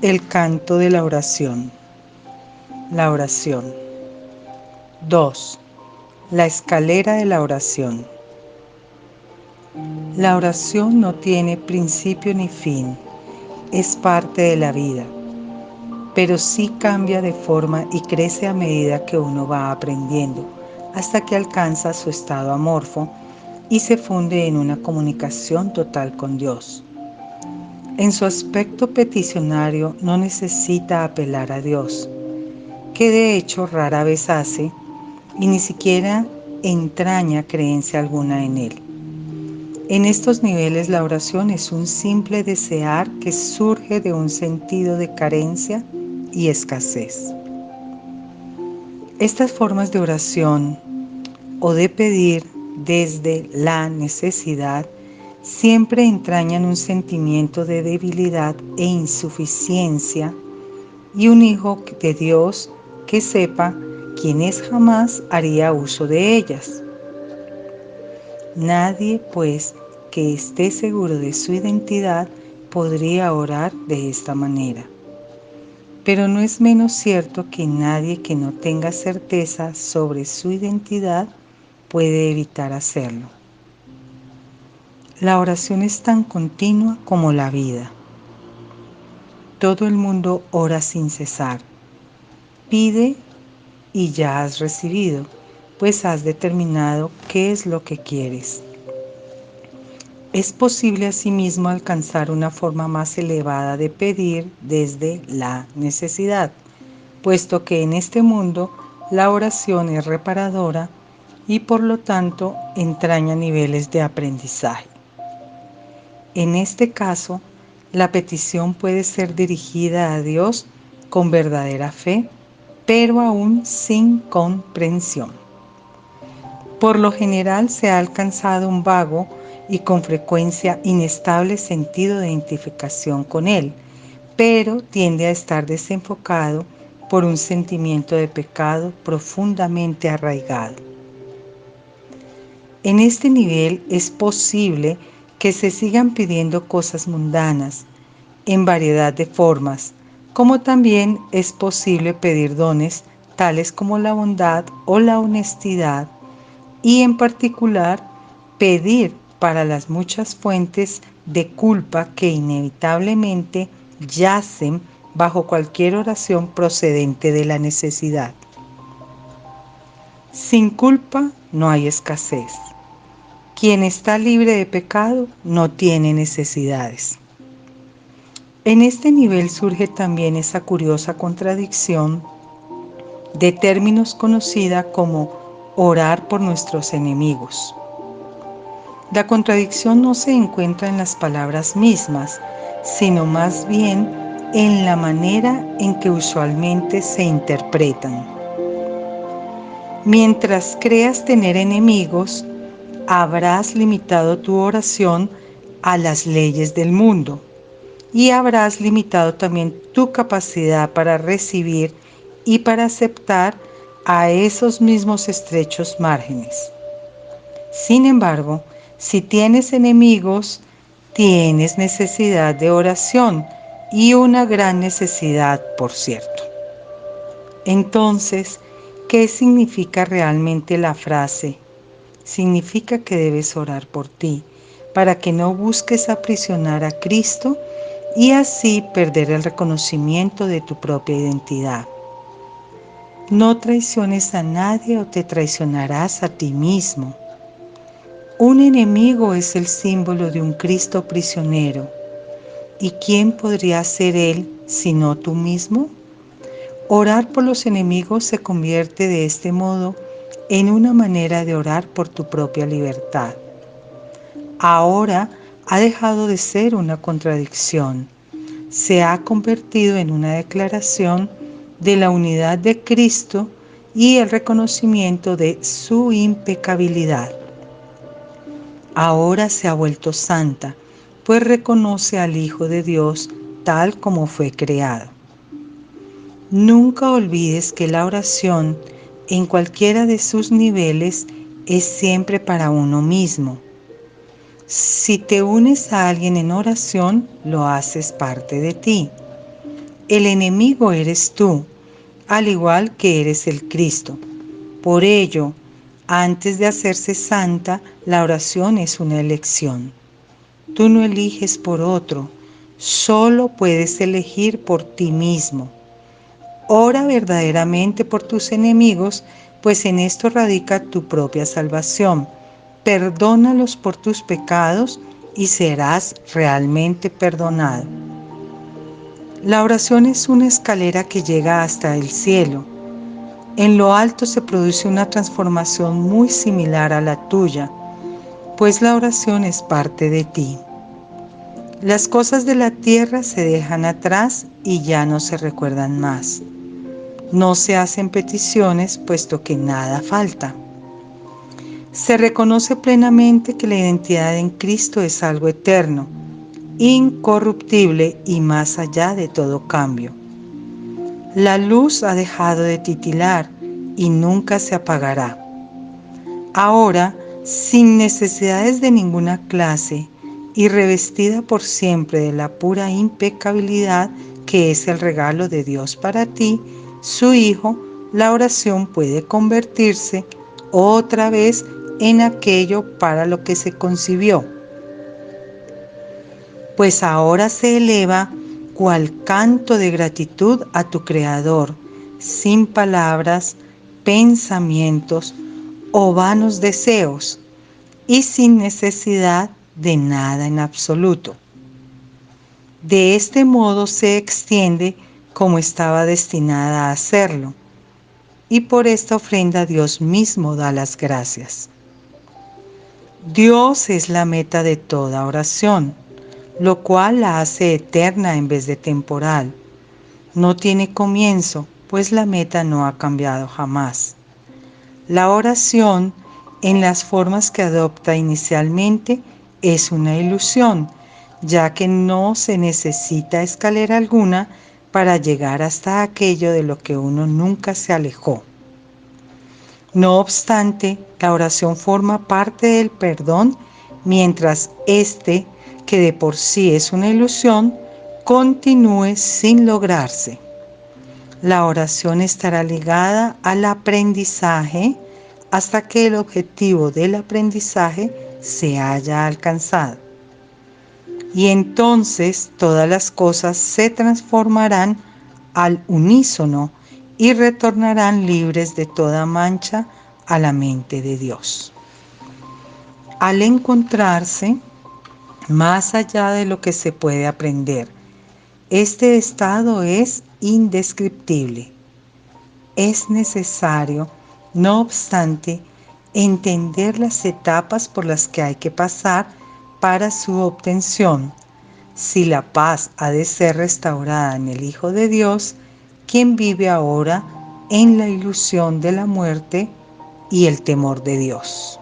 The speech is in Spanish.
El canto de la oración. La oración. 2. La escalera de la oración. La oración no tiene principio ni fin, es parte de la vida, pero sí cambia de forma y crece a medida que uno va aprendiendo, hasta que alcanza su estado amorfo y se funde en una comunicación total con Dios. En su aspecto peticionario no necesita apelar a Dios, que de hecho rara vez hace, y ni siquiera entraña creencia alguna en Él. En estos niveles la oración es un simple desear que surge de un sentido de carencia y escasez. Estas formas de oración o de pedir desde la necesidad siempre entrañan un sentimiento de debilidad e insuficiencia y un hijo de Dios que sepa quién es jamás haría uso de ellas. Nadie, pues, que esté seguro de su identidad podría orar de esta manera. Pero no es menos cierto que nadie que no tenga certeza sobre su identidad puede evitar hacerlo. La oración es tan continua como la vida. Todo el mundo ora sin cesar. Pide y ya has recibido, pues has determinado qué es lo que quieres. Es posible asimismo alcanzar una forma más elevada de pedir desde la necesidad, puesto que en este mundo la oración es reparadora y por lo tanto entraña niveles de aprendizaje. En este caso, la petición puede ser dirigida a Dios con verdadera fe, pero aún sin comprensión. Por lo general se ha alcanzado un vago y con frecuencia inestable sentido de identificación con Él, pero tiende a estar desenfocado por un sentimiento de pecado profundamente arraigado. En este nivel es posible que se sigan pidiendo cosas mundanas, en variedad de formas, como también es posible pedir dones tales como la bondad o la honestidad, y en particular pedir para las muchas fuentes de culpa que inevitablemente yacen bajo cualquier oración procedente de la necesidad. Sin culpa no hay escasez. Quien está libre de pecado no tiene necesidades. En este nivel surge también esa curiosa contradicción de términos conocida como orar por nuestros enemigos. La contradicción no se encuentra en las palabras mismas, sino más bien en la manera en que usualmente se interpretan. Mientras creas tener enemigos, habrás limitado tu oración a las leyes del mundo y habrás limitado también tu capacidad para recibir y para aceptar a esos mismos estrechos márgenes. Sin embargo, si tienes enemigos, tienes necesidad de oración y una gran necesidad, por cierto. Entonces, ¿qué significa realmente la frase? Significa que debes orar por ti, para que no busques aprisionar a Cristo y así perder el reconocimiento de tu propia identidad. No traiciones a nadie o te traicionarás a ti mismo. Un enemigo es el símbolo de un Cristo prisionero. ¿Y quién podría ser él sino tú mismo? Orar por los enemigos se convierte de este modo en una manera de orar por tu propia libertad. Ahora ha dejado de ser una contradicción. Se ha convertido en una declaración de la unidad de Cristo y el reconocimiento de su impecabilidad. Ahora se ha vuelto santa, pues reconoce al Hijo de Dios tal como fue creado. Nunca olvides que la oración, en cualquiera de sus niveles, es siempre para uno mismo. Si te unes a alguien en oración, lo haces parte de ti. El enemigo eres tú, al igual que eres el Cristo. Por ello, antes de hacerse santa, la oración es una elección. Tú no eliges por otro, solo puedes elegir por ti mismo. Ora verdaderamente por tus enemigos, pues en esto radica tu propia salvación. Perdónalos por tus pecados y serás realmente perdonado. La oración es una escalera que llega hasta el cielo. En lo alto se produce una transformación muy similar a la tuya, pues la oración es parte de ti. Las cosas de la tierra se dejan atrás y ya no se recuerdan más. No se hacen peticiones, puesto que nada falta. Se reconoce plenamente que la identidad en Cristo es algo eterno, incorruptible y más allá de todo cambio. La luz ha dejado de titilar y nunca se apagará. Ahora, sin necesidades de ninguna clase y revestida por siempre de la pura impecabilidad que es el regalo de Dios para ti, su Hijo, la oración puede convertirse otra vez en aquello para lo que se concibió. Pues ahora se eleva cual canto de gratitud a tu Creador, sin palabras, pensamientos o vanos deseos, y sin necesidad de nada en absoluto. De este modo se extiende como estaba destinada a hacerlo, y por esta ofrenda Dios mismo da las gracias. Dios es la meta de toda oración, lo cual la hace eterna en vez de temporal. No tiene comienzo, pues la meta no ha cambiado jamás. La oración, en las formas que adopta inicialmente, es una ilusión, ya que no se necesita escalera alguna para llegar hasta aquello de lo que uno nunca se alejó. No obstante, la oración forma parte del perdón, mientras éste, que de por sí es una ilusión, continúe sin lograrse. La oración estará ligada al aprendizaje hasta que el objetivo del aprendizaje se haya alcanzado. Y entonces todas las cosas se transformarán al unísono y retornarán libres de toda mancha a la mente de Dios. Al encontrarse más allá de lo que se puede aprender, este estado es indescriptible. Es necesario, no obstante, entender las etapas por las que hay que pasar para su obtención. Si la paz ha de ser restaurada en el Hijo de Dios, quien vive ahora en la ilusión de la muerte y el temor de Dios.